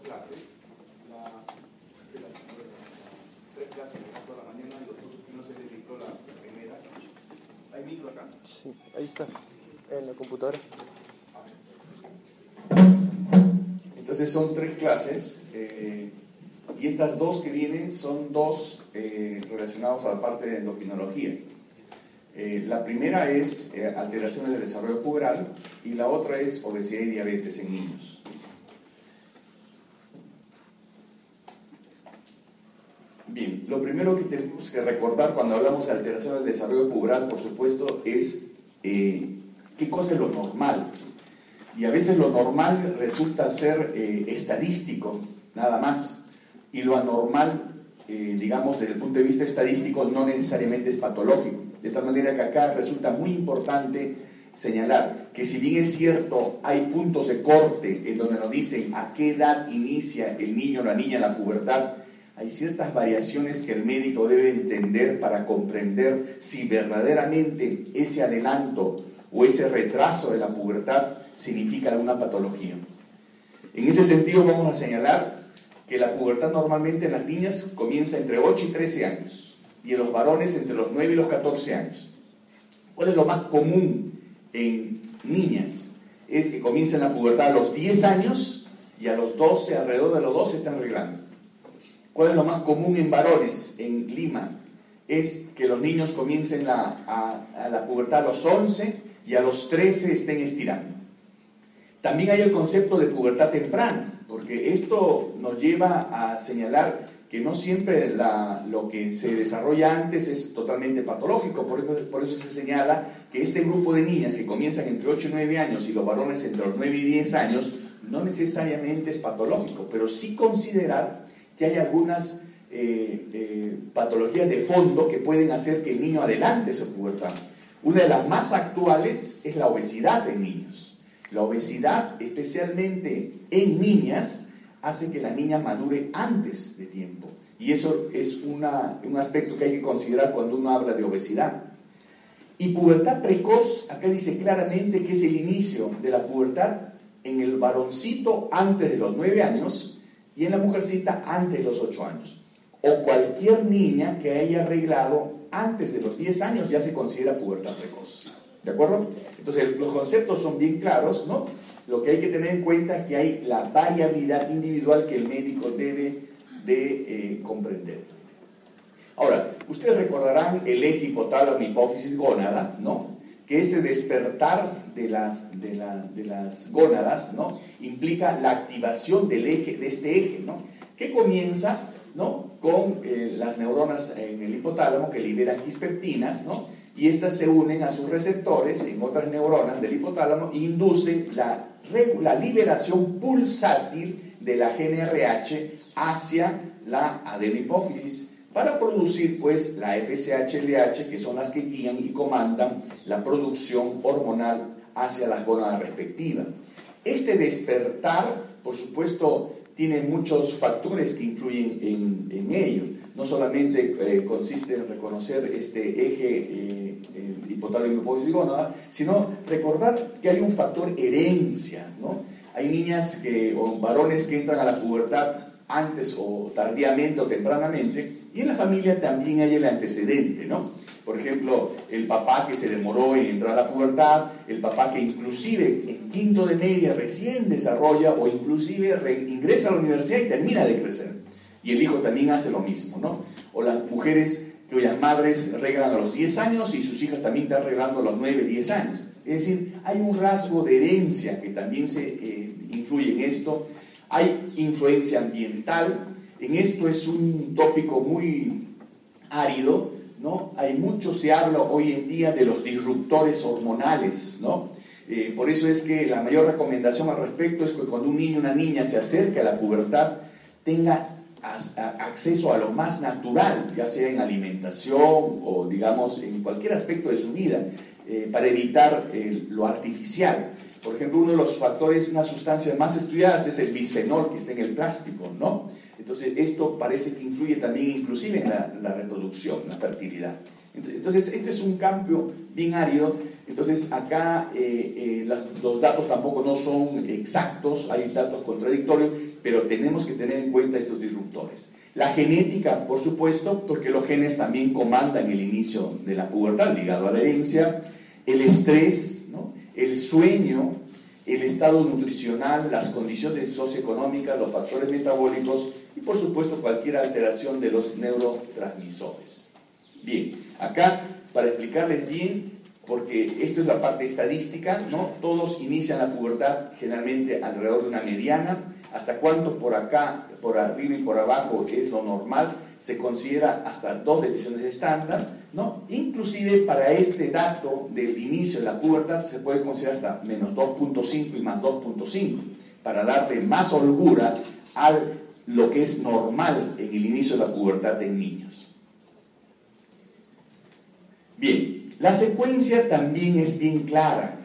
clases, tres clases por la mañana y los otros que no se les dictó la primera. ¿Hay micro acá? Sí, ahí está, en la computadora. Entonces son tres clases y estas dos que vienen son dos relacionados a la parte de endocrinología. La primera es alteraciones del desarrollo puberal y la otra es obesidad y diabetes en niños. Bien, lo primero que tenemos que recordar cuando hablamos de alteración del desarrollo puberal, por supuesto, es qué cosa es lo normal. Y a veces lo normal resulta ser estadístico, nada más. Y lo anormal, digamos, desde el punto de vista estadístico, no necesariamente es patológico. De tal manera que acá resulta muy importante señalar que si bien es cierto, hay puntos de corte en donde nos dicen a qué edad inicia el niño o la niña la pubertad, hay ciertas variaciones que el médico debe entender para comprender si verdaderamente ese adelanto o ese retraso de la pubertad significa alguna patología. En ese sentido vamos a señalar que la pubertad normalmente en las niñas comienza entre 8 y 13 años y en los varones entre los 9 y los 14 años. ¿Cuál es lo más común en niñas? Es que comiencen la pubertad a los 10 años y a los 12, alrededor de los 12 están arreglando. ¿Cuál es lo más común en varones en Lima? Es que los niños comiencen a la pubertad a los 11 y a los 13 estén estirando. También hay el concepto de pubertad temprana, porque esto nos lleva a señalar que no siempre lo que se desarrolla antes es totalmente patológico. Por eso se señala que este grupo de niñas que comienzan entre 8 y 9 años y los varones entre los 9 y 10 años no necesariamente es patológico, pero sí considerar que hay algunas patologías de fondo que pueden hacer que el niño adelante su pubertad. Una de las más actuales es la obesidad en niños. La obesidad, especialmente en niñas, hace que la niña madure antes de tiempo. Y eso es un aspecto que hay que considerar cuando uno habla de obesidad. Y pubertad precoz, acá dice claramente que es el inicio de la pubertad en el varoncito antes de los 9 años y en la mujercita antes de los 8 años. O cualquier niña que haya arreglado antes de los 10 años ya se considera pubertad precoz. ¿De acuerdo? Entonces los conceptos son bien claros, ¿no? Lo que hay que tener en cuenta es que hay la variabilidad individual que el médico debe de comprender. Ahora, ustedes recordarán el eje hipotálamo hipófisis gónada, ¿no? Que este despertar de las gónadas, ¿no? Implica la activación del eje, de este eje, ¿no? Que comienza, ¿no? Con las neuronas en el hipotálamo que liberan quispeptinas, ¿no? Y estas se unen a sus receptores en otras neuronas del hipotálamo e inducen la liberación pulsátil de la GnRH hacia la adenopófisis para producir pues la FSH-LH, que son las que guían y comandan la producción hormonal hacia las gónadas respectivas. Este despertar, por supuesto, tiene muchos factores que influyen en ello. No solamente consiste en reconocer este eje hipotálamo hipófisis gónada, sino recordar que hay un factor herencia, ¿no? Hay niñas o varones que entran a la pubertad antes o tardíamente o tempranamente, y en la familia también hay el antecedente, ¿no? Por ejemplo, el papá que se demoró en entrar a la pubertad, el papá que inclusive en quinto de media recién desarrolla o inclusive ingresa a la universidad y termina de crecer. Y el hijo también hace lo mismo, ¿no? O las mujeres cuyas madres arreglan a los 10 años y sus hijas también están arreglando a los 9, 10 años. Es decir, hay un rasgo de herencia que también se influye en esto. Hay influencia ambiental. En esto es un tópico muy árido, ¿no? Se habla hoy en día de los disruptores hormonales, ¿no? Por eso es que la mayor recomendación al respecto es que cuando un niño o una niña se acerque a la pubertad tenga acceso a lo más natural, ya sea en alimentación o digamos en cualquier aspecto de su vida, para evitar lo artificial. Por ejemplo, uno de los factores, una sustancia más estudiadas es el bisfenol que está en el plástico, ¿no? Entonces esto parece que influye también inclusive en la reproducción, la fertilidad. Entonces este es un campo bien árido, Entonces acá los datos tampoco no son exactos, hay datos contradictorios, pero tenemos que tener en cuenta estos disruptores. La genética, por supuesto, porque los genes también comandan el inicio de la pubertad, ligado a la herencia, el estrés, ¿no? El sueño, el estado nutricional, las condiciones socioeconómicas, los factores metabólicos y, por supuesto, cualquier alteración de los neurotransmisores. Bien, acá, para explicarles bien, porque esto es la parte estadística, ¿no? Todos inician la pubertad generalmente alrededor de una mediana. Hasta cuánto por acá, por arriba y por abajo es lo normal, se considera hasta 2 deviaciones estándar, ¿no? Inclusive para este dato del inicio de la pubertad se puede considerar hasta menos 2.5 y más 2.5, para darle más holgura a lo que es normal en el inicio de la pubertad en niños. Bien, la secuencia también es bien clara.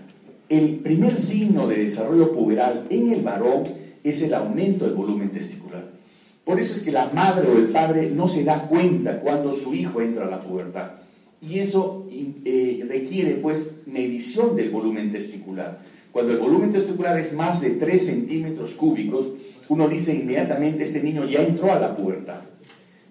El primer signo de desarrollo puberal en el varón es el aumento del volumen testicular. Por eso es que la madre o el padre no se da cuenta cuando su hijo entra a la pubertad. Y eso requiere, pues, medición del volumen testicular. Cuando el volumen testicular es más de 3 centímetros cúbicos, uno dice inmediatamente, este niño ya entró a la pubertad.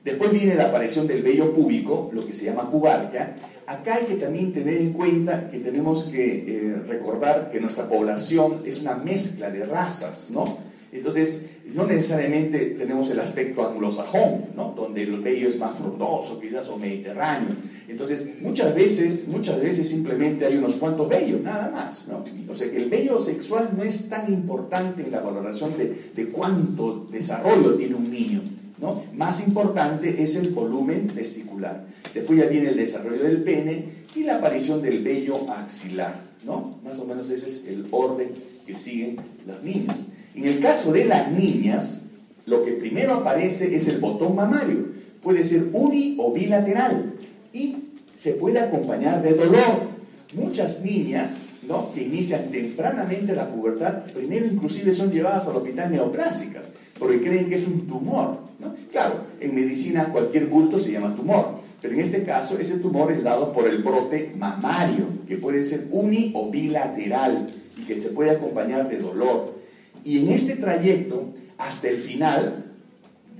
Después viene la aparición del vello púbico, lo que se llama pubarquia. Acá hay que también tener en cuenta que tenemos que recordar que nuestra población es una mezcla de razas, ¿no? Entonces, no necesariamente tenemos el aspecto anglosajón, ¿no? Donde el vello es más frondoso, quizás, o mediterráneo. Entonces, muchas veces simplemente hay unos cuantos vellos, nada más, ¿no? O sea que el vello sexual no es tan importante en la valoración de cuánto desarrollo tiene un niño, ¿no? Más importante es el volumen testicular. Después ya viene el desarrollo del pene y la aparición del vello axilar, ¿no? Más o menos ese es el orden que siguen las niñas. En el caso de las niñas, lo que primero aparece es el botón mamario. Puede ser uni o bilateral y se puede acompañar de dolor. Muchas niñas, ¿no?, que inician tempranamente la pubertad, primero inclusive son llevadas al hospital neoplásicas, porque creen que es un tumor, ¿no? Claro, en medicina cualquier bulto se llama tumor, pero en este caso ese tumor es dado por el brote mamario, que puede ser uni o bilateral y que se puede acompañar de dolor. Y en este trayecto, hasta el final,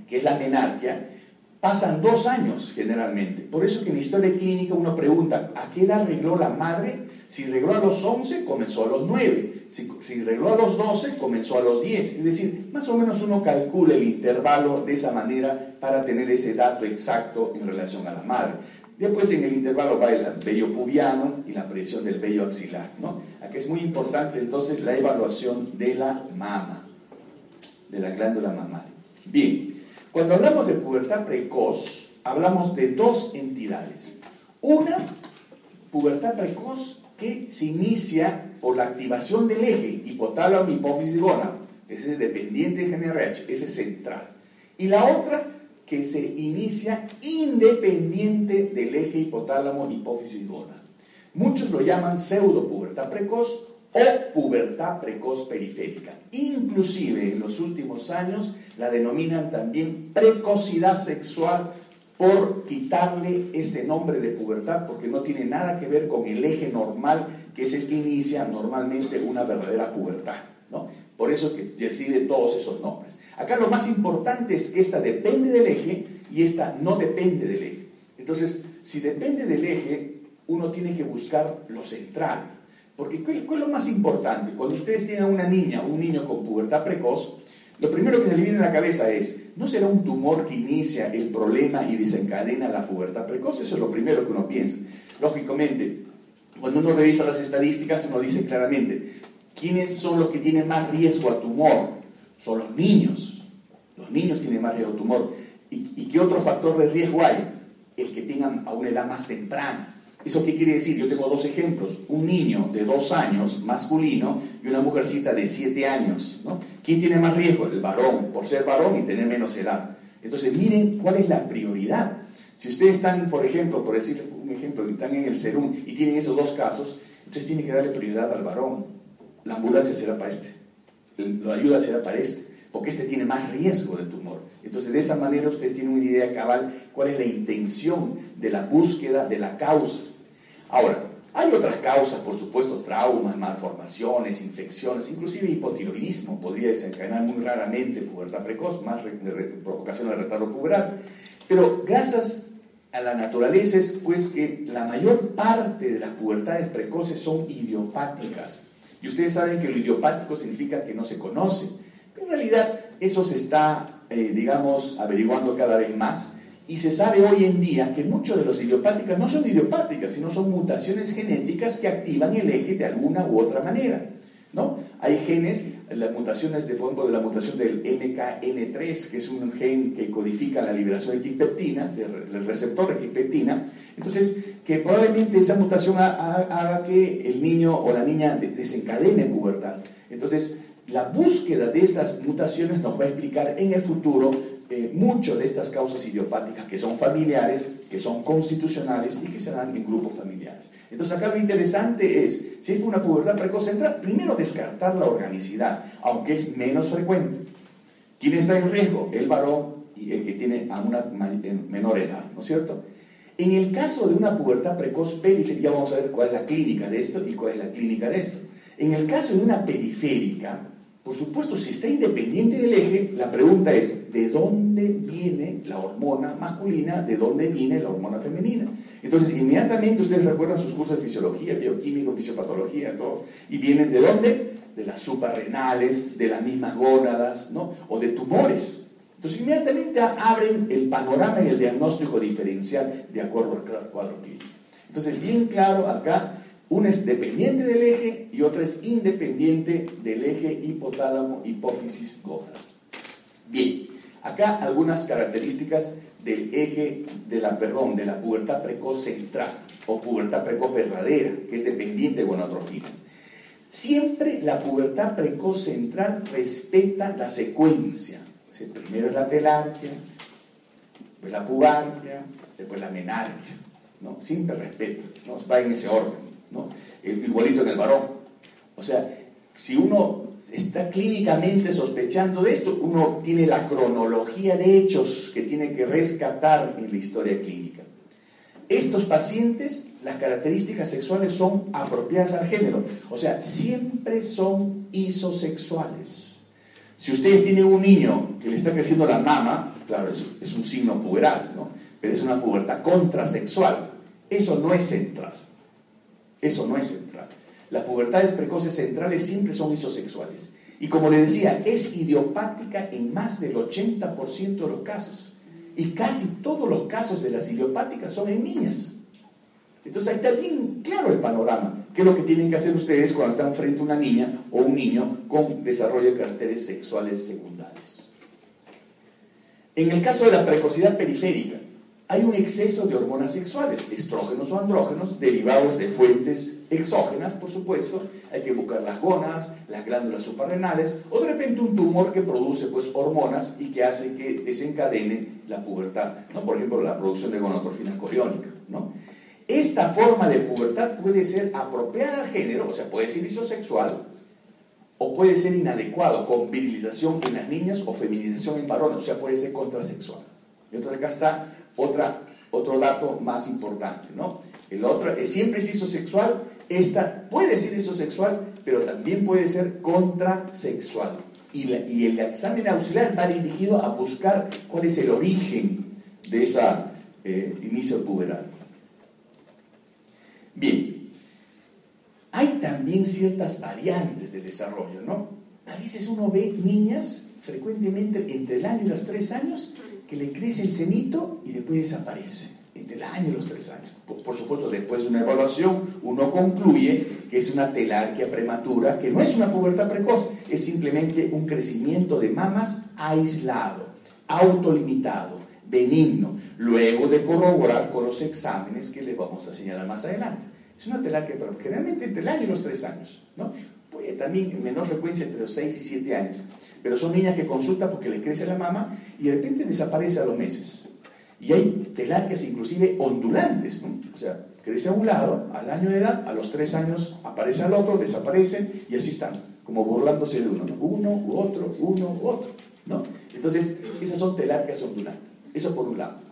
que es la menarquia, pasan 2 años generalmente. Por eso que en la historia clínica uno pregunta, ¿a qué edad regló la madre? Si regló a los 11, comenzó a los 9. Si regló a los 12, comenzó a los 10. Es decir, más o menos uno calcula el intervalo de esa manera para tener ese dato exacto en relación a la madre. Después en el intervalo va el vello pubiano y la presión del vello axilar, ¿no? Aquí es muy importante entonces la evaluación de la mama, de la glándula mamaria. Bien, cuando hablamos de pubertad precoz, hablamos de 2 entidades. Una, pubertad precoz que se inicia por la activación del eje hipotálamo, hipófisis, gónada. Ese es dependiente de GNRH, ese es central. Y la otra, que se inicia independiente del eje hipotálamo, hipófisis, gónada. Muchos lo llaman pseudopubertad precoz o pubertad precoz periférica. Inclusive en los últimos años la denominan también precocidad sexual por quitarle ese nombre de pubertad, porque no tiene nada que ver con el eje normal, que es el que inicia normalmente una verdadera pubertad, ¿no? Por eso que decide todos esos nombres. Acá lo más importante es que esta depende del eje y esta no depende del eje. Entonces, si depende del eje, uno tiene que buscar lo central. Porque ¿qué es lo más importante? Cuando ustedes tienen a una niña o un niño con pubertad precoz, lo primero que se le viene a la cabeza es, ¿no será un tumor que inicia el problema y desencadena la pubertad precoz? Eso es lo primero que uno piensa. Lógicamente, cuando uno revisa las estadísticas, uno dice claramente, ¿quiénes son los que tienen más riesgo a tumor? Son los niños. Los niños tienen más riesgo a tumor. ¿Y qué otro factor de riesgo hay? El que tengan a una edad más temprana. ¿Eso qué quiere decir? Yo tengo 2 ejemplos. Un niño de 2 años, masculino, y una mujercita de 7 años, ¿no? ¿Quién tiene más riesgo? El varón, por ser varón y tener menos edad. Entonces, miren cuál es la prioridad. Si ustedes están, por ejemplo, por decir un ejemplo, están en el Serún y tienen esos 2 casos, entonces tienen que darle prioridad al varón. La ambulancia será para este, la ayuda será para este, porque este tiene más riesgo de tumor. Entonces, de esa manera ustedes tienen una idea cabal cuál es la intención de la búsqueda de la causa. Ahora, Hay otras causas, por supuesto, traumas, malformaciones, infecciones, inclusive hipotiroidismo podría desencadenar muy raramente pubertad precoz, más provocación de retardo puberal. Pero gracias a la naturaleza es pues que la mayor parte de las pubertades precoces son idiopáticas. Y ustedes saben que lo idiopático significa que no se conoce. Pero en realidad eso se está, digamos, averiguando cada vez más. Y se sabe hoy en día que muchas de las idiopáticas no son idiopáticas, sino son mutaciones genéticas que activan el eje de alguna u otra manera, ¿no? Hay genes, las mutaciones, por ejemplo, de la mutación del MKN3, que es un gen que codifica la liberación de quipeptina, del receptor de quipeptina, entonces, que probablemente esa mutación haga que el niño o la niña desencadene pubertad. Entonces, la búsqueda de esas mutaciones nos va a explicar en el futuro mucho de estas causas idiopáticas que son familiares, que son constitucionales y que se dan en grupos familiares. Entonces acá lo interesante es, si es una pubertad precoz central, primero descartar la organicidad, aunque es menos frecuente. ¿Quién está en riesgo? El varón y el que tiene a una menor edad, ¿no es cierto? En el caso de una pubertad precoz periférica, ya vamos a ver cuál es la clínica de esto y cuál es la clínica de esto. En el caso de una periférica, por supuesto, si está independiente del eje, la pregunta es, ¿de dónde viene la hormona masculina? ¿De dónde viene la hormona femenina? Entonces, inmediatamente ustedes recuerdan sus cursos de fisiología, bioquímica, fisiopatología, todo, y vienen ¿de dónde? De las suprarrenales, de las mismas gónadas, ¿no? O de tumores. Entonces, inmediatamente abren el panorama y el diagnóstico diferencial de acuerdo al cuadro clínico. Entonces, bien claro acá, una es dependiente del eje y otra es independiente del eje hipotálamo, hipófisis, gónada. Bien, acá algunas características del eje de la pubertad precoz central o pubertad precoz verdadera, que es dependiente de gonadotrofinas. Siempre la pubertad precoz central respeta la secuencia. O sea, primero es la telarquia, después la pubarquia, después la menarquia, ¿no? Siempre respeta, ¿no? Va en ese orden, ¿no? Igualito en el varón. O sea, si uno está clínicamente sospechando de esto, uno tiene la cronología de hechos que tiene que rescatar en la historia clínica. Estos pacientes, las características sexuales son apropiadas al género, o sea, siempre son isosexuales. Si ustedes tienen un niño que le está creciendo la mama, claro, es un signo puberal, ¿no? Pero es una pubertad contrasexual. Eso no es central. Eso no es central. Las pubertades precoces centrales siempre son isosexuales. Y como les decía, es idiopática en más del 80% de los casos. Y casi todos los casos de las idiopáticas son en niñas. Entonces ahí está bien claro el panorama. ¿Qué es lo que tienen que hacer ustedes cuando están frente a una niña o un niño con desarrollo de caracteres sexuales secundarios? En el caso de la precocidad periférica, hay un exceso de hormonas sexuales, estrógenos o andrógenos, derivados de fuentes exógenas, por supuesto. Hay que buscar las gónadas, las glándulas suprarrenales, o de repente un tumor que produce pues, hormonas y que hace que desencadene la pubertad, ¿no? Por ejemplo, la producción de gonadotrofinas coriónicas, ¿no? Esta forma de pubertad puede ser apropiada al género, o sea, puede ser isosexual, o puede ser inadecuado, con virilización en las niñas o feminización en varones, o sea, puede ser contrasexual. Entonces acá está otro dato más importante, ¿no? El otro siempre es isosexual, esta puede ser isosexual, pero también puede ser contrasexual. Y el examen auxiliar va dirigido a buscar cuál es el origen de ese inicio puberal. Bien, hay también ciertas variantes de desarrollo, ¿no? A veces uno ve niñas frecuentemente entre el año y los 3 años que le crece el cenito y después desaparece, entre el año y los 3 años. Por supuesto, después de una evaluación, uno concluye que es una telarquia prematura, que no es una pubertad precoz, es simplemente un crecimiento de mamas aislado, autolimitado, benigno, luego de corroborar con los exámenes que les vamos a señalar más adelante. Es una telarquia, pero generalmente entre el año y los 3 años, ¿no? Puede también en menor frecuencia entre los 6 y 7 años. Pero son niñas que consultan porque les crece la mama y de repente desaparece a los meses. Y hay telarquias inclusive ondulantes, ¿no? O sea, crece a un lado, al año de edad, a los 3 años aparece al otro, desaparecen y así están, como burlándose de uno, ¿no? Uno u otro, ¿no? Entonces, esas son telarquias ondulantes. Eso por un lado.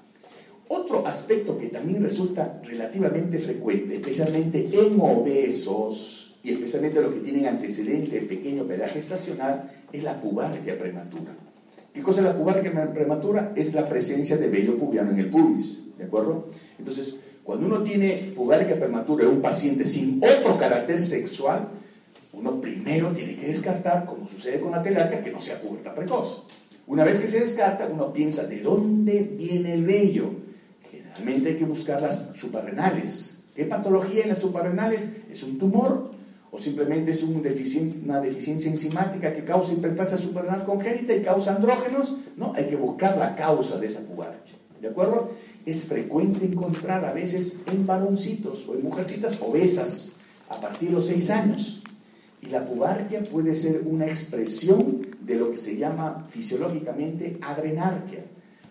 Otro aspecto que también resulta relativamente frecuente, especialmente en obesos y especialmente los que tienen antecedente de pequeño pedaje gestacional, es la pubarquia prematura. ¿Qué cosa es la pubarquia prematura? Es la presencia de vello pubiano en el pubis, ¿de acuerdo? Entonces, cuando uno tiene pubarquia prematura en un paciente sin otro carácter sexual, uno primero tiene que descartar, como sucede con la telarquia, que no sea pubertad precoz. Una vez que se descarta, uno piensa, ¿de dónde viene el vello? Generalmente hay que buscar las suprarrenales. ¿Qué patología en las suprarrenales? ¿Es un tumor? ¿O simplemente es una deficiencia enzimática que causa hiperplasia suprarrenal congénita y causa andrógenos? No, hay que buscar la causa de esa pubarquia. ¿De acuerdo? Es frecuente encontrar a veces en varoncitos o en mujercitas obesas a partir de los 6 años. Y la pubarquia puede ser una expresión de lo que se llama fisiológicamente adrenarquia.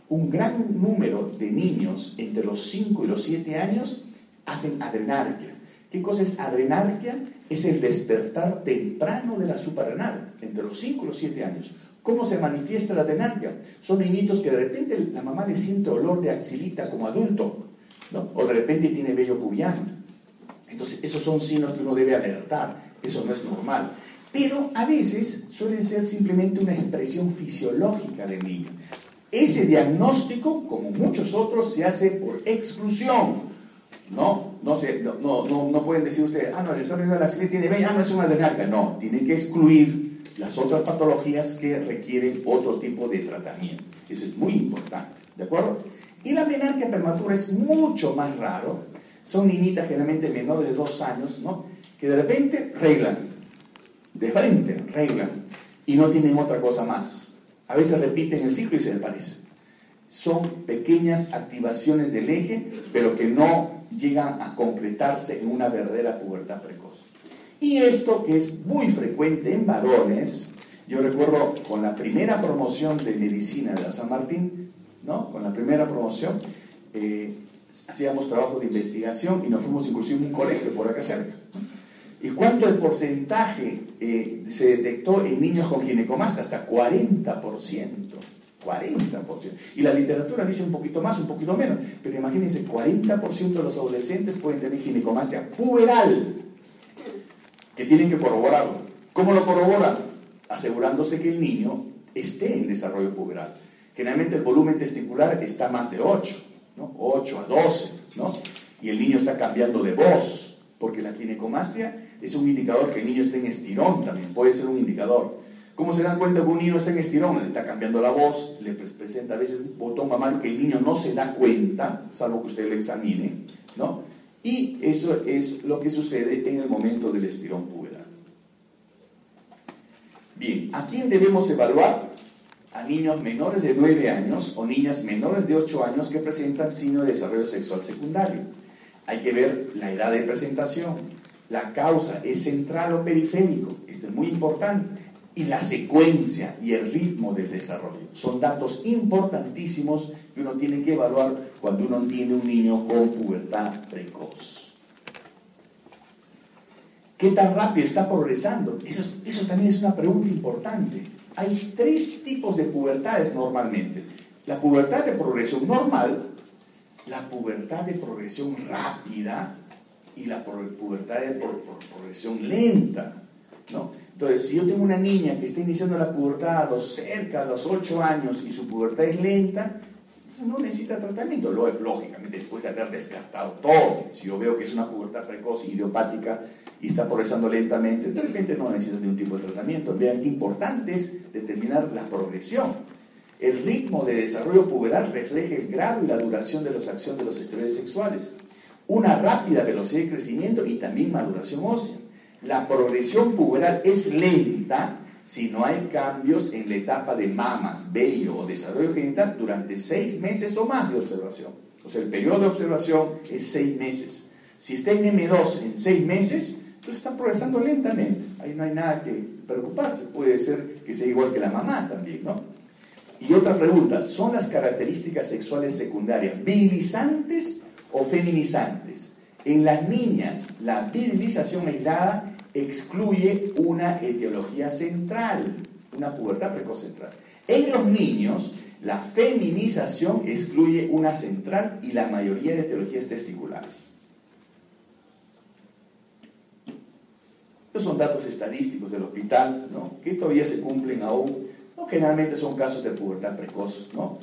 Un gran número de niños entre los 5 y los 7 años hacen adrenarquia. ¿Qué cosa es adrenarquia? Es el despertar temprano de la suprarrenal, entre los 5 y los 7 años. ¿Cómo se manifiesta la adrenarquia? Son niñitos que de repente la mamá le siente olor de axilita como adulto, ¿no? O de repente tiene vello pubiano. Entonces, esos son signos que uno debe alertar. Eso no es normal. Pero a veces suele ser simplemente una expresión fisiológica del niño. Ese diagnóstico, como muchos otros, se hace por exclusión. No pueden decir ustedes, no, le está viendo la axila, tiene vello, no es una adrenarquia. No, tienen que excluir las otras patologías que requieren otro tipo de tratamiento. Eso es muy importante, ¿de acuerdo? Y la menarquia prematura es mucho más raro. Son niñitas generalmente menores de 2 años, ¿no? Que de repente reglan, de frente reglan, y no tienen otra cosa más. A veces repiten el ciclo y se desvanecen. Son pequeñas activaciones del eje, pero que no llegan a concretarse en una verdadera pubertad precoz. Y esto, que es muy frecuente en varones, yo recuerdo con la primera promoción de medicina de la San Martín, ¿no? Con la primera promoción, hacíamos trabajo de investigación y nos fuimos inclusive a un colegio por acá cerca. ¿Y cuánto el porcentaje se detectó en niños con ginecomastia? Hasta 40%. 40%. Y la literatura dice un poquito más, un poquito menos. Pero imagínense, 40% de los adolescentes pueden tener ginecomastia puberal, que tienen que corroborarlo. ¿Cómo lo corroboran? Asegurándose que el niño esté en desarrollo puberal. Generalmente el volumen testicular está más de 8, ¿no? 8 a 12, ¿no? Y el niño está cambiando de voz, porque la ginecomastia es un indicador que el niño está en estirón también, puede ser un indicador. ¿Cómo se dan cuenta que un niño está en estirón? Le está cambiando la voz, le presenta a veces un botón mamario que el niño no se da cuenta, salvo que usted lo examine, ¿no? Y eso es lo que sucede en el momento del estirón puberal. Bien, ¿a quién debemos evaluar? A niños menores de 9 años o niñas menores de 8 años que presentan signo de desarrollo sexual secundario. Hay que ver la edad de presentación, la causa, ¿es central o periférico? Esto es muy importante. Y la secuencia y el ritmo del desarrollo. Son datos importantísimos que uno tiene que evaluar cuando uno tiene un niño con pubertad precoz. ¿Qué tan rápido está progresando? Eso también es una pregunta importante. Hay 3 tipos de pubertades normalmente. La pubertad de progresión normal, la pubertad de progresión rápida y la pubertad de progresión lenta, ¿no? Entonces, si yo tengo una niña que está iniciando la pubertad cerca de los 8 años y su pubertad es lenta, no necesita tratamiento. Lógicamente, después de haber descartado todo, si yo veo que es una pubertad precoz y idiopática y está progresando lentamente, de repente no necesita ningún tipo de tratamiento. Vean qué importante es determinar la progresión. El ritmo de desarrollo puberal refleja el grado y la duración de la acción de los esteroides sexuales, una rápida velocidad de crecimiento y también maduración ósea. La progresión puberal es lenta si no hay cambios en la etapa de mamas, vello o desarrollo genital durante 6 meses o más de observación. O sea, el periodo de observación es 6 meses. Si está en M2 en 6 meses, entonces está progresando lentamente. Ahí no hay nada que preocuparse. Puede ser que sea igual que la mamá también, ¿no? Y otra pregunta, ¿son las características sexuales secundarias virilizantes o feminizantes? En las niñas, la virilización aislada excluye una etiología central, una pubertad precoz central. En los niños, La feminización excluye una central y la mayoría de etiologías testiculares. Estos son datos estadísticos del hospital, ¿no?, que todavía se cumplen aún. ¿No? Generalmente son casos de pubertad precoz, ¿no?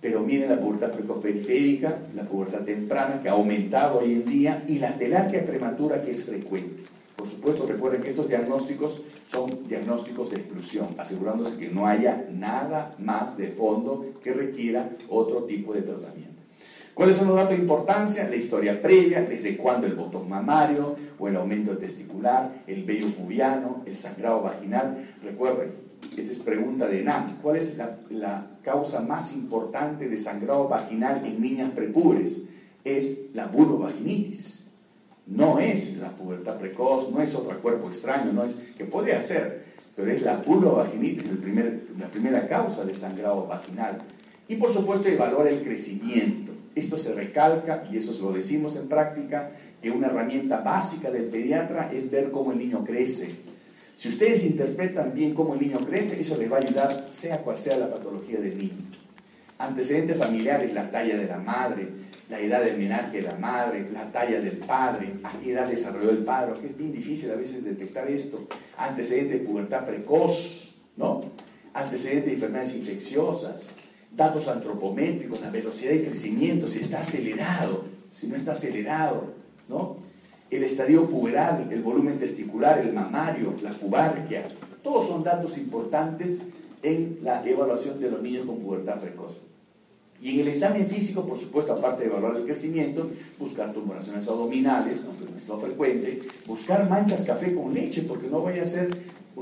Pero miren la pubertad precoz periférica, la pubertad temprana, que ha aumentado hoy en día, y la telarquía prematura, que es frecuente. Por supuesto, recuerden que estos diagnósticos son diagnósticos de exclusión, asegurándose que no haya nada más de fondo que requiera otro tipo de tratamiento. ¿Cuáles son los datos de importancia? La historia previa, desde cuándo el botón mamario o el aumento testicular, el vello pubiano, el sangrado vaginal. Recuerden, esta es pregunta de ENAM. ¿Cuál es la causa más importante de sangrado vaginal en niñas prepubres? Es la vulvovaginitis. No es la pubertad precoz, no es otro cuerpo extraño, no es, que podría ser, pero es la vulvovaginitis, la primera causa de sangrado vaginal. Y por supuesto evaluar el crecimiento. Esto se recalca, y eso lo decimos en práctica, que una herramienta básica del pediatra es ver cómo el niño crece. Si ustedes interpretan bien cómo el niño crece, eso les va a ayudar, sea cual sea la patología del niño. Antecedentes familiares, la talla de la madre, la edad del menarque de la madre, la talla del padre, a qué edad desarrolló el padre, que es bien difícil a veces detectar esto. Antecedentes de pubertad precoz, ¿no? Antecedentes de enfermedades infecciosas, datos antropométricos, la velocidad de crecimiento, si está acelerado, si no está acelerado, ¿no? El estadio puberal, el volumen testicular, el mamario, la pubarquia, todos son datos importantes en la evaluación de los niños con pubertad precoz. Y en el examen físico, por supuesto, aparte de evaluar el crecimiento, buscar tumoraciones abdominales, aunque no es lo frecuente, buscar manchas café con leche, porque no vaya a ser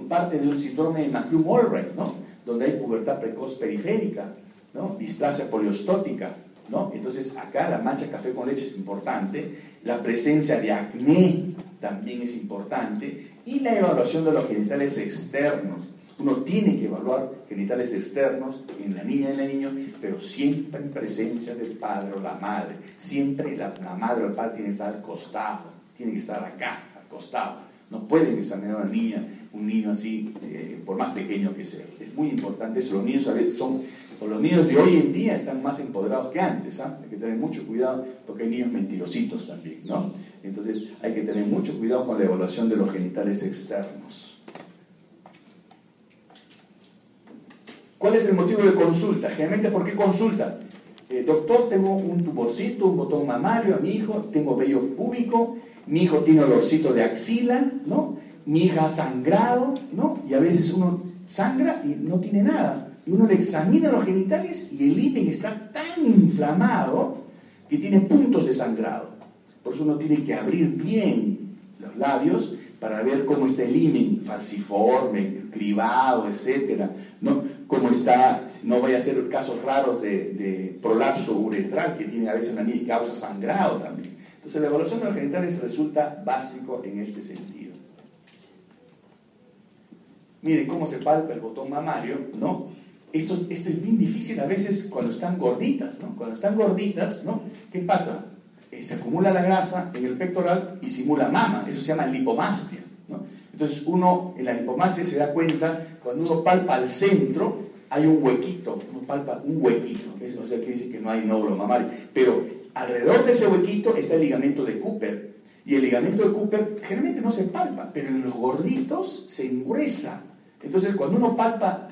parte de un síndrome de McCune-Albright, ¿no?, donde hay pubertad precoz periférica, ¿no?, displasia poliostótica, ¿no? Entonces acá la mancha café con leche es importante, la presencia de acné también es importante, y la evaluación de los genitales externos. Uno tiene que evaluar genitales externos en la niña y en el niño, pero siempre en presencia del padre o la madre. Siempre la madre o el padre tiene que estar al costado, tiene que estar acá, al costado. No pueden examinar a una niña, un niño así, por más pequeño que sea. Es muy importante eso. Los niños a veces los niños de hoy en día están más empoderados que antes, ¿ah? Hay que tener mucho cuidado porque hay niños mentirositos también, ¿no? Entonces hay que tener mucho cuidado con la evaluación de los genitales externos. ¿Cuál es el motivo de consulta? Generalmente, ¿por qué consulta? Doctor, tengo un tumorcito, un botón mamario a mi hijo, tengo vello púbico, mi hijo tiene olorcito de axila, ¿no? Mi hija ha sangrado, ¿no? Y a veces uno sangra y no tiene nada. Y uno le examina los genitales y el himen está tan inflamado que tiene puntos de sangrado. Por eso uno tiene que abrir bien los labios para ver cómo está el himen, falciforme, cribado, etcétera, ¿no? Cómo está, no vaya a ser casos raros de prolapso uretral que tiene a veces una niña y causa sangrado también. Entonces la evaluación de los genitales resulta básico en este sentido. Miren cómo se palpa el botón mamario, ¿no? Esto es bien difícil a veces cuando están gorditas, ¿no? Cuando están gorditas, ¿no? ¿Qué pasa? Se acumula la grasa en el pectoral y simula mama, eso se llama lipomastia, ¿no? Entonces uno en la lipomastia se da cuenta, cuando uno palpa al centro, hay un huequito, uno palpa un huequito, eso, o sea, que dice que no hay nódulo mamario, pero alrededor de ese huequito está el ligamento de Cooper, y el ligamento de Cooper generalmente no se palpa, pero en los gorditos se engruesa. Entonces cuando uno palpa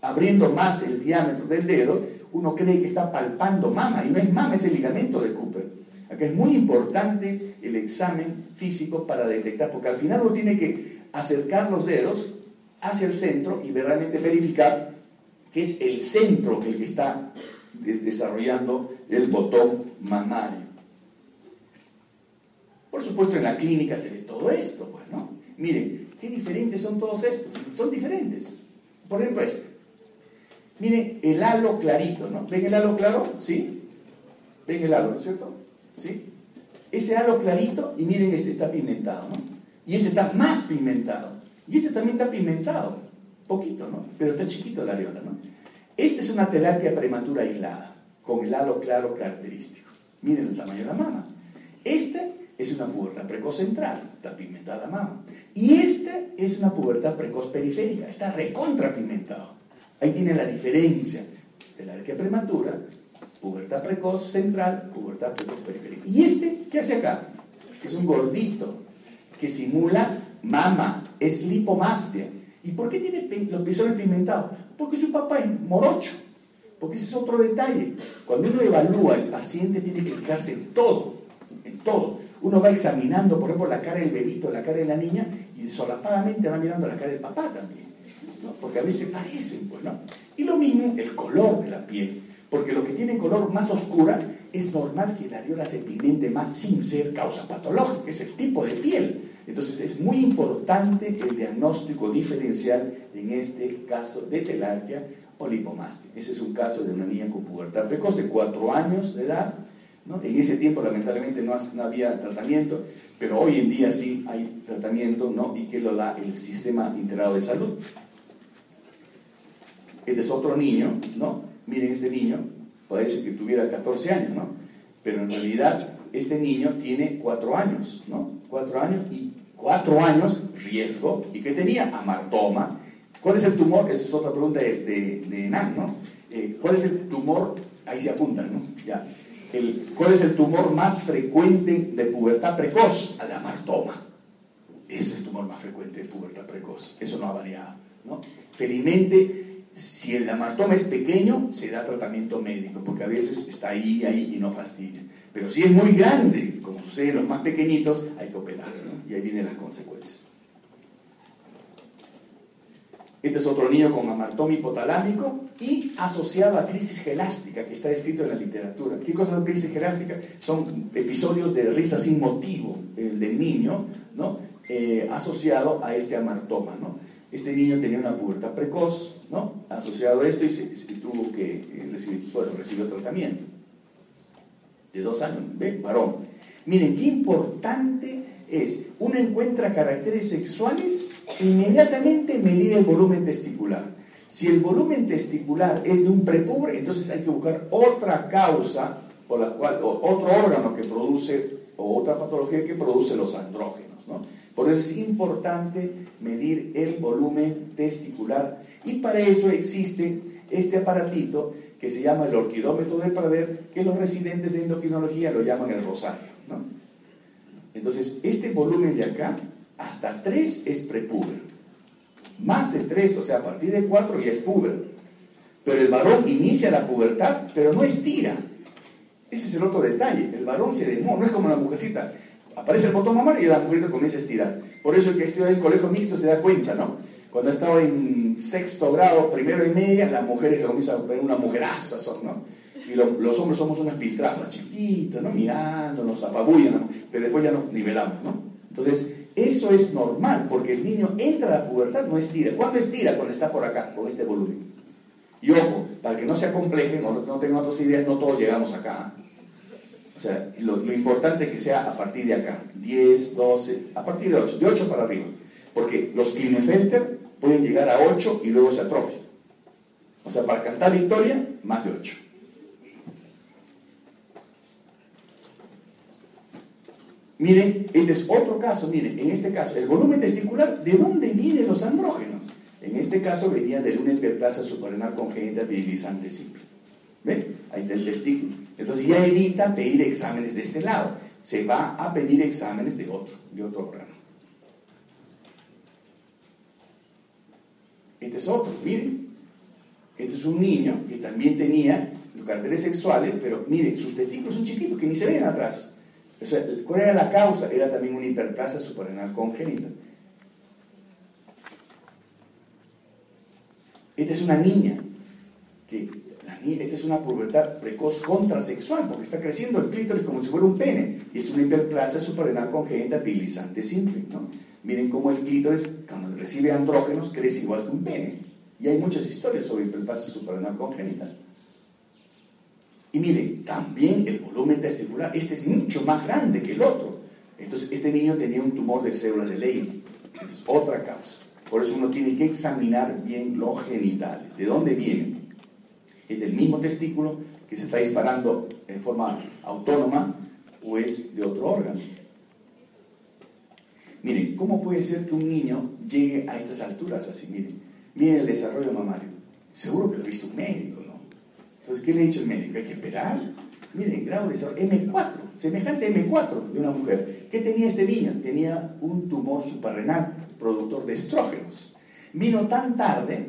abriendo más el diámetro del dedo, uno cree que está palpando mama, y no es mama, es el ligamento de Cooper. Acá es muy importante el examen físico para detectar, porque al final uno tiene que acercar los dedos hacia el centro y realmente verificar que es el centro el que está desarrollando el botón mamario. Por supuesto en la clínica se ve todo esto, pues, ¿no? Miren, qué diferentes son todos estos, son diferentes. Por ejemplo miren el halo clarito, ¿no? ¿Ven el halo claro? ¿Sí? ¿Ven el halo, no es cierto? ¿Sí? Ese halo clarito, y miren, este está pigmentado, ¿no? Y este está más pigmentado. Y este también está pigmentado, poquito, ¿no? Pero está chiquito la areola, ¿no? Esta es una telarquía prematura aislada, con el halo claro característico. Miren el tamaño de la mama. Este es una pubertad precoz central, está pigmentada la mama. Y este es una pubertad precoz periférica, está recontrapigmentado. Ahí tiene la diferencia. telarquía prematura, pubertad precoz central, pubertad precoz periférica. ¿Y este qué hace acá? Es un gordito que simula mama, es lipomastia. ¿Y por qué tiene los pezones pigmentados? Porque su papá es morocho. Porque ese es otro detalle. Cuando uno evalúa, el paciente tiene que fijarse en todo, en todo. Uno va examinando, por ejemplo, la cara del bebito, la cara de la niña, y solapadamente va mirando la cara del papá también, ¿no? Porque a veces parecen, pues, ¿no? Y lo mismo, el color de la piel. Porque lo que tiene color más oscura es normal que la areola se pigmente más sin ser causa patológica, es el tipo de piel. Entonces es muy importante el diagnóstico diferencial en este caso de telarquía o lipomastia. Ese es un caso de una niña con pubertad precoz de 4 años de edad, ¿no? En ese tiempo lamentablemente no había tratamiento, pero hoy en día sí hay tratamiento, ¿no? Y que lo da el Sistema Integrado de Salud. Este es otro niño, ¿no? Miren este niño, parece que tuviera 14 años, ¿no? Pero en realidad este niño tiene 4 años, ¿no? 4 años y 4 años riesgo. ¿Y qué tenía? Amartoma. ¿Cuál es el tumor? Esa es otra pregunta de Enan, ¿no? ¿Cuál es el tumor? Ahí se apuntan, ¿no? Ya. ¿Cuál es el tumor más frecuente de pubertad precoz? El amartoma. Es el tumor más frecuente de pubertad precoz. Eso no ha variado, ¿no? Felizmente, si el amartoma es pequeño, se da tratamiento médico, porque a veces está ahí y no fastidia. Pero si es muy grande, como sucede en los más pequeñitos, hay que operar, ¿no? Y ahí vienen las consecuencias. Este es otro niño con amartoma hipotalámico y asociado a crisis gelástica, que está escrito en la literatura. ¿Qué cosa es crisis gelástica? Son episodios de risa sin motivo del niño, ¿no? Asociado a este amartoma, ¿no? Este niño tenía una pubertad precoz, ¿no? Asociado a esto y tuvo que recibió tratamiento. De 2 años, ¿ve? Varón. Miren, qué importante es, uno encuentra caracteres sexuales, inmediatamente medir el volumen testicular. Si el volumen testicular es de un prepuber, entonces hay que buscar otra causa por la cual, o otro órgano que produce, o otra patología que produce los andrógenos, ¿no? Por eso es importante medir el volumen testicular, y para eso existe este aparatito que se llama el orquidómetro de Prader, que los residentes de endocrinología lo llaman el rosario, ¿no? Entonces, este volumen de acá, hasta 3 es prepuber. Más de 3, o sea, a partir de 4 ya es puber. Pero el varón inicia la pubertad, pero no estira. Ese es el otro detalle. El varón se demora, no es como la mujercita. Aparece el botón mamario y la mujerita comienza a estirar. Por eso el que estudia en colegio mixto se da cuenta, ¿no? Cuando estaba en 6º grado, 1º y media, las mujeres que comienzan a ver una mujeraza son, ¿no? Y los hombres somos unas piltrafas chiquititas, ¿no? Mirando, nos apabullan, ¿no? Pero después ya nos nivelamos, ¿no? Entonces, eso es normal, porque el niño entra a la pubertad, no estira. ¿Cuándo estira? Cuando está por acá, con este volumen. Y ojo, para que no se acomplejen, no tengan otras ideas, no todos llegamos acá. O sea, lo importante es que sea a partir de acá, 10, 12, a partir de 8, de 8 para arriba. Porque los Klinefelter pueden llegar a 8 y luego se atrofian. O sea, para cantar victoria, más de 8. Miren, este es otro caso, miren, en este caso, el volumen testicular, ¿de dónde vienen los andrógenos? En este caso venía de una hiperplasia suprarrenal congénita virilizante simple. ¿Ven? Ahí está el testículo. Entonces ya evita pedir exámenes de este lado. Se va a pedir exámenes de otro órgano. Este es otro, miren. Este es un niño que también tenía los caracteres sexuales, pero miren, sus testículos son chiquitos, que ni se ven atrás. O sea, ¿cuál era la causa? Era también una hiperplasia suprarrenal congénita. Esta es una niña, esta es una pubertad precoz contrasexual, porque está creciendo el clítoris como si fuera un pene, y es una hiperplasia suprarrenal congénita virilizante simple, ¿no? Miren cómo el clítoris, cuando recibe andrógenos, crece igual que un pene. Y hay muchas historias sobre hiperplasia suprarrenal congénita. Y miren, también el volumen testicular, este es mucho más grande que el otro. Entonces, este niño tenía un tumor de células de Leydig, que es otra causa. Por eso uno tiene que examinar bien los genitales. ¿De dónde vienen? ¿Es del mismo testículo que se está disparando en forma autónoma o es de otro órgano? Miren, ¿cómo puede ser que un niño llegue a estas alturas así? Miren el desarrollo mamario. Seguro que lo ha visto un médico, ¿no? Entonces, ¿qué le ha dicho el médico? Hay que esperar. Miren, grado de desarrollo M4, semejante a M4 de una mujer. ¿Qué tenía este niño? Tenía un tumor suprarrenal, productor de estrógenos. Vino tan tarde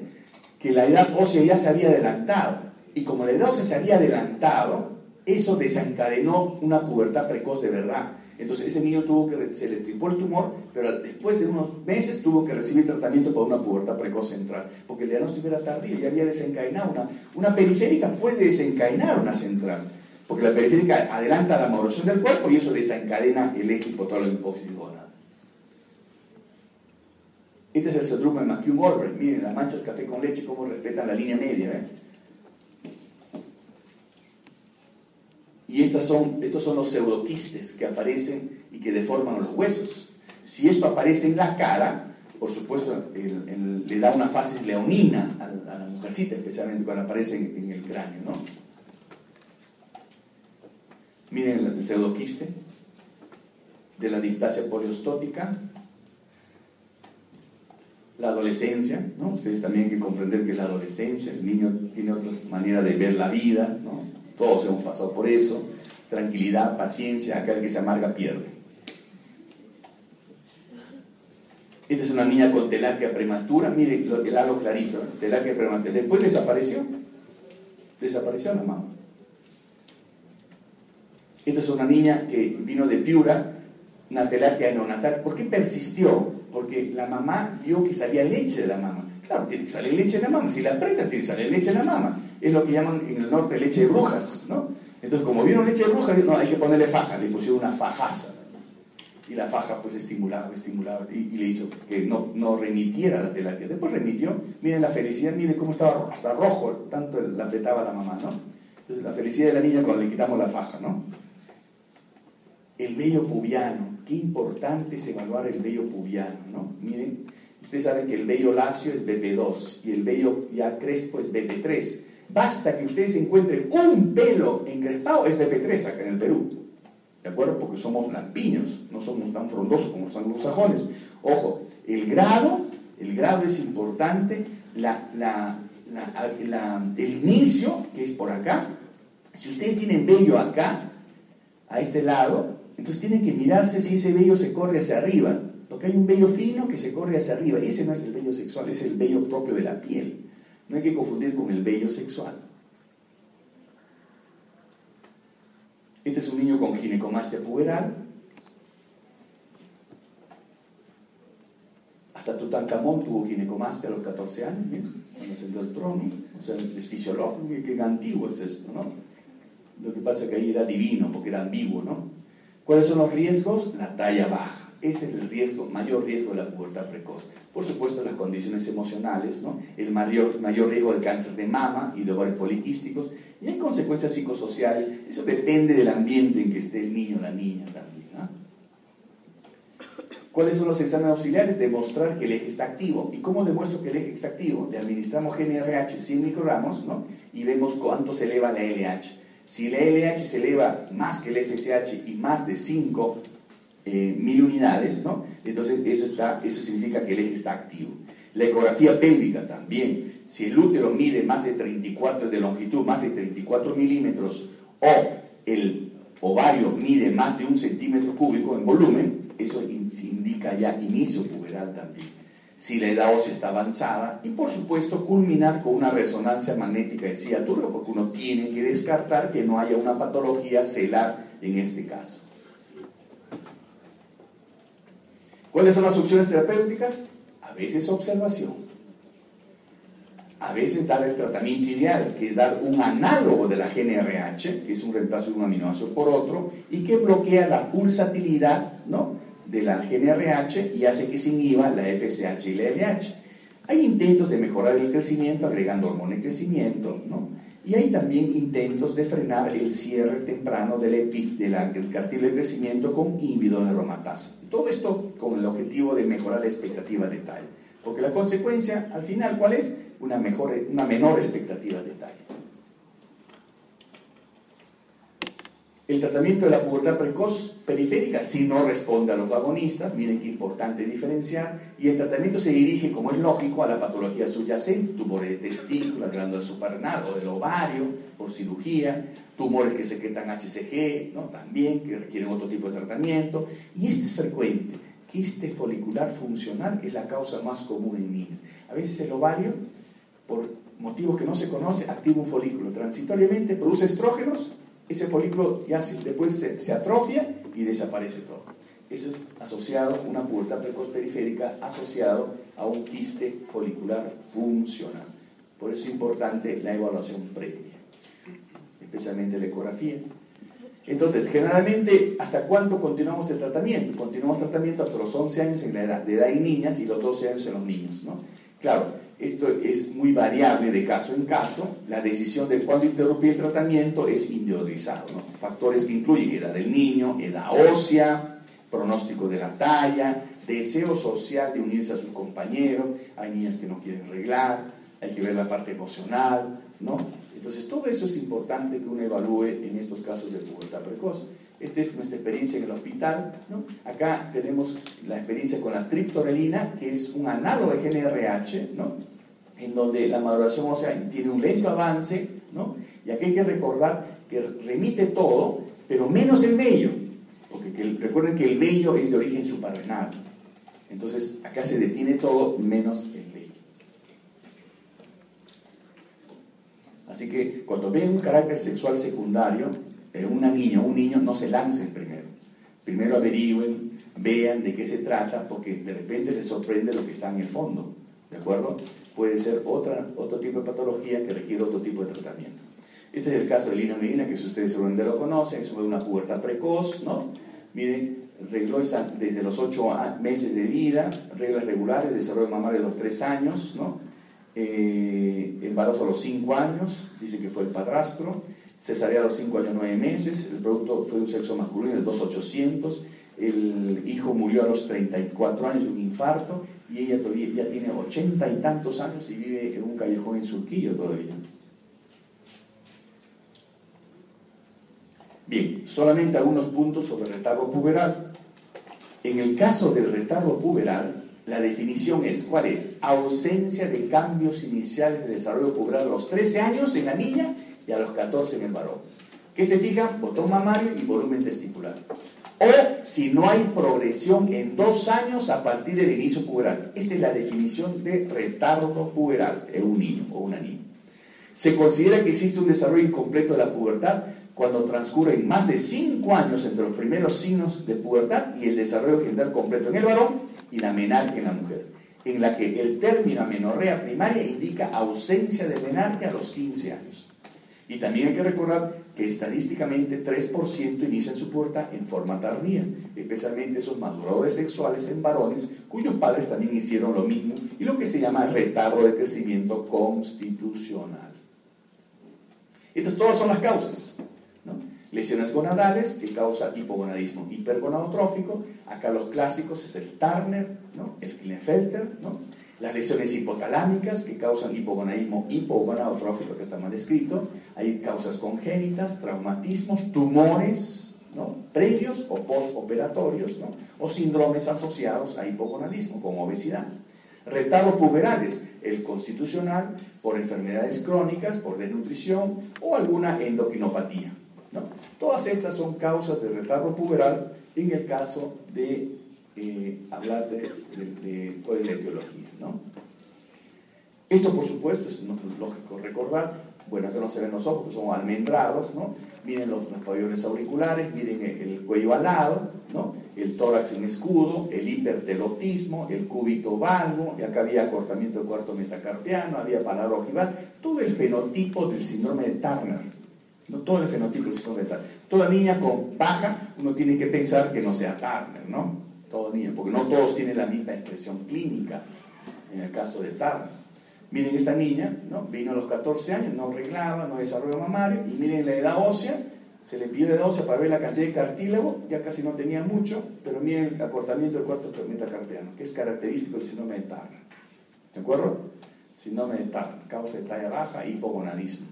que la edad ósea ya se había adelantado. Y como la edad ósea se había adelantado, eso desencadenó una pubertad precoz de verdad. Entonces ese niño se le tripó el tumor, pero después de unos meses tuvo que recibir tratamiento para una pubertad precoz central, porque el diagnóstico era tardío, ya había desencadenado una periférica puede desencadenar una central, porque la periférica adelanta la maduración del cuerpo y eso desencadena el eje hipotálamo hipófisis gonadal. Este es el síndrome de McCune-Albright. Miren, las manchas café con leche, cómo respetan la línea media, ¿eh? Y estos son los pseudoquistes que aparecen y que deforman los huesos. Si esto aparece en la cara, por supuesto, le da una fase leonina a la mujercita, especialmente cuando aparece en el cráneo, ¿no? Miren el pseudoquiste de la displasia poliostótica, la adolescencia, ¿no? Ustedes también hay que comprender que es la adolescencia, el niño tiene otra manera de ver la vida, ¿no? Todos hemos pasado por eso. Tranquilidad, paciencia, acá el que se amarga pierde. Esta es una niña con telarquía prematura, mire el halo clarito, telarquía prematura. Después desapareció la mamá. Esta es una niña que vino de Piura, una telarquía neonatal. ¿Por qué persistió? Porque la mamá vio que salía leche de la mama. Claro, tiene que salir leche de la mama. Si la aprieta, tiene que salir leche de la mama. Es lo que llaman en el norte leche de brujas, ¿no? Entonces, como vieron leche de brujas, no, hay que ponerle faja. Le pusieron una fajaza. Y la faja, pues, estimulaba. Y le hizo que no remitiera la telarquía. Después remitió. Miren la felicidad, miren cómo estaba hasta rojo. Tanto la apretaba la mamá, ¿no? Entonces, la felicidad de la niña cuando le quitamos la faja, ¿no? El vello pubiano. Qué importante es evaluar el vello pubiano, ¿no? Miren, ustedes saben que el vello lacio es BP2 y el vello ya crespo es BP3. Basta que ustedes encuentren un pelo encrespado, es BP3 acá en el Perú. ¿De acuerdo? Porque somos lampiños, no somos tan frondosos como los anglosajones. Ojo, el grado es importante, el inicio, que es por acá. Si ustedes tienen vello acá, a este lado, entonces tienen que mirarse si ese vello se corre hacia arriba, porque hay un vello fino que se corre hacia arriba. Ese no es el vello sexual, es el vello propio de la piel. No hay que confundir con el vello sexual. Este es un niño con ginecomastia puberal. Hasta Tutankamón tuvo ginecomastia a los 14 años, ¿bien? Cuando sentó el trono. O sea, es fisiológico, qué antiguo es esto, ¿no? Lo que pasa es que ahí era divino, porque era ambiguo, ¿no? ¿Cuáles son los riesgos? La talla baja. Ese es el mayor riesgo de la pubertad precoz. Por supuesto, las condiciones emocionales, ¿no? El mayor riesgo de cáncer de mama y de ovarios poliquísticos. Y hay consecuencias psicosociales. Eso depende del ambiente en que esté el niño o la niña también, ¿no? ¿Cuáles son los exámenes auxiliares? Demostrar que el eje está activo. ¿Y cómo demuestro que el eje está activo? Le administramos GNRH 100 microgramos, ¿no? Y vemos cuánto se eleva la LH. Si la LH se eleva más que el FSH y más de 5 mil unidades, ¿no? Entonces eso significa que el eje está activo. La ecografía pélvica también. Si el útero mide más de 34 de longitud, más de 34 milímetros, o el ovario mide más de 1 centímetro cúbico en volumen, eso indica ya inicio puberal también. Si la edad ósea está avanzada, y por supuesto culminar con una resonancia magnética de ciaturro, porque uno tiene que descartar que no haya una patología celular en este caso. ¿Cuáles son las opciones terapéuticas? A veces observación, a veces dar el tratamiento ideal, que es dar un análogo de la GNRH, que es un reemplazo de un aminoácido por otro, y que bloquea la pulsatilidad, ¿no?, de la GNRH y hace que se inhiba la FSH y la LH. Hay intentos de mejorar el crecimiento agregando hormona de crecimiento, ¿no? Y hay también intentos de frenar el cierre temprano del cartílago de crecimiento con inhibidor de aromatasa. Todo esto con el objetivo de mejorar la expectativa de talla. Porque la consecuencia, al final, ¿cuál es? Una menor expectativa de talla. El tratamiento de la pubertad precoz periférica sí no responde a los vagonistas, miren qué importante diferenciar, y el tratamiento se dirige, como es lógico, a la patología subyacente, tumores de testícula, glándula suprarrenal o del ovario, por cirugía, tumores que secretan HCG, ¿no? También, que requieren otro tipo de tratamiento, y este es frecuente. Quiste folicular funcional es la causa más común en niños. A veces el ovario, por motivos que no se conocen, activa un folículo transitoriamente, produce estrógenos, ese folículo ya después se atrofia y desaparece todo. Eso es asociado, una pubertad precoz periférica asociado a un quiste folicular funcional. Por eso es importante la evaluación previa, especialmente la ecografía. Entonces, generalmente, ¿hasta cuánto continuamos el tratamiento? Continuamos el tratamiento hasta los 11 años en la edad de niñas y los 12 años en los niños, ¿no? Claro, esto es muy variable de caso en caso. La decisión de cuándo interrumpir el tratamiento es individualizado, ¿no? Factores que incluyen edad del niño, edad ósea, pronóstico de la talla, deseo social de unirse a sus compañeros. Hay niñas que no quieren arreglar, hay que ver la parte emocional, ¿no? Entonces, todo eso es importante que uno evalúe en estos casos de pubertad precoz. Esta es nuestra experiencia en el hospital, ¿no? Acá tenemos la experiencia con la triptorelina, que es un análogo de GnRH, ¿no? En donde la maduración ósea tiene un lento avance, ¿no? Y aquí hay que recordar que remite todo, pero menos el vello, porque recuerden que el vello es de origen suprarrenal. Entonces, acá se detiene todo menos el vello. Así que cuando ven un carácter sexual secundario, una niña o un niño, no se lancen primero. Primero averigüen, vean de qué se trata, porque de repente les sorprende lo que está en el fondo, ¿de acuerdo? Puede ser otro tipo de patología que requiere otro tipo de tratamiento. Este es el caso de Lina Medina, que si ustedes seguramente lo conocen, es una pubertad precoz, ¿no? Miren, reglosa desde los 8 meses de vida, reglas regulares, desarrollo mamario de los 3 años, ¿no? Embarazo a los 5 años, dice que fue el padrastro, cesárea a los 5 años 9 meses, el producto fue un sexo masculino de 2.800, el hijo murió a los 34 años de un infarto, y ella todavía ya tiene 80 y tantos años y vive en un callejón en Surquillo todavía. Bien, solamente algunos puntos sobre el retardo puberal. En el caso del retardo puberal, la definición es, ¿cuál es? Ausencia de cambios iniciales de desarrollo puberal a los 13 años en la niña y a los 14 en el varón. ¿Qué se fija? Botón mamario y volumen testicular. O si no hay progresión en 2 años a partir del inicio puberal. Esta es la definición de retardo puberal en un niño o una niña. Se considera que existe un desarrollo incompleto de la pubertad cuando transcurren más de 5 años entre los primeros signos de pubertad y el desarrollo genital completo en el varón y la menarquia en la mujer, en la que el término amenorrea primaria indica ausencia de menarquia a los 15 años. Y también hay que recordar que estadísticamente 3% inician su pubertad en forma tardía, especialmente esos maduradores sexuales en varones cuyos padres también hicieron lo mismo, y lo que se llama retardo de crecimiento constitucional. Estas todas son las causas, ¿no? Lesiones gonadales que causan hipogonadismo hipergonadotrófico. Acá los clásicos es el Turner, ¿no? El Klinefelter, ¿no? Las lesiones hipotalámicas que causan hipogonadismo hipogonadotrófico, que está mal escrito. Hay causas congénitas, traumatismos, tumores, ¿no? Previos o postoperatorios, ¿no? O síndromes asociados a hipogonadismo, como obesidad. Retardos puberales, el constitucional, por enfermedades crónicas, por desnutrición o alguna endocrinopatía, ¿no? Todas estas son causas de retardo puberal en el caso de hablar de cuál es la etiología, ¿no? Esto, por supuesto, es lógico recordar. Bueno, acá no se ven los ojos, son almendrados, ¿no? Miren los pabellones auriculares, miren el cuello alado, ¿no? El tórax en escudo, el hiperpterotismo, el cúbito valvo, y acá había acortamiento del cuarto metacarpiano, había palabra ojival, todo el fenotipo del síndrome de Turner, ¿no? Todo el fenotipo del síndrome de Turner. Toda niña con baja, uno tiene que pensar que no sea Turner, ¿no? Todo niño, porque no todos tienen la misma expresión clínica en el caso de Turner. Miren esta niña, ¿no? Vino a los 14 años, no arreglaba, no desarrolló mamario, y miren la edad ósea, se le pidió la edad ósea para ver la cantidad de cartílago, ya casi no tenía mucho, pero miren el acortamiento del cuarto metacarpiano, que es característico del síndrome de Turner. ¿De acuerdo? Síndrome de Turner, causa de talla baja, hipogonadismo.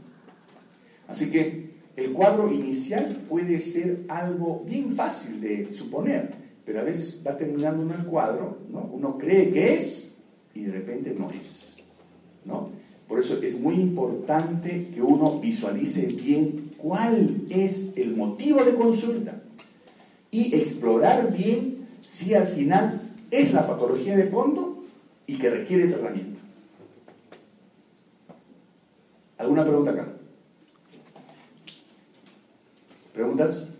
Así que El cuadro inicial puede ser algo bien fácil de suponer, pero a veces va terminando uno el cuadro, ¿no? Uno cree que es y de repente no es, ¿no? Por eso es muy importante que uno visualice bien cuál es el motivo de consulta y explorar bien si al final es la patología de fondo y que requiere tratamiento. ¿Alguna pregunta acá? ¿Preguntas?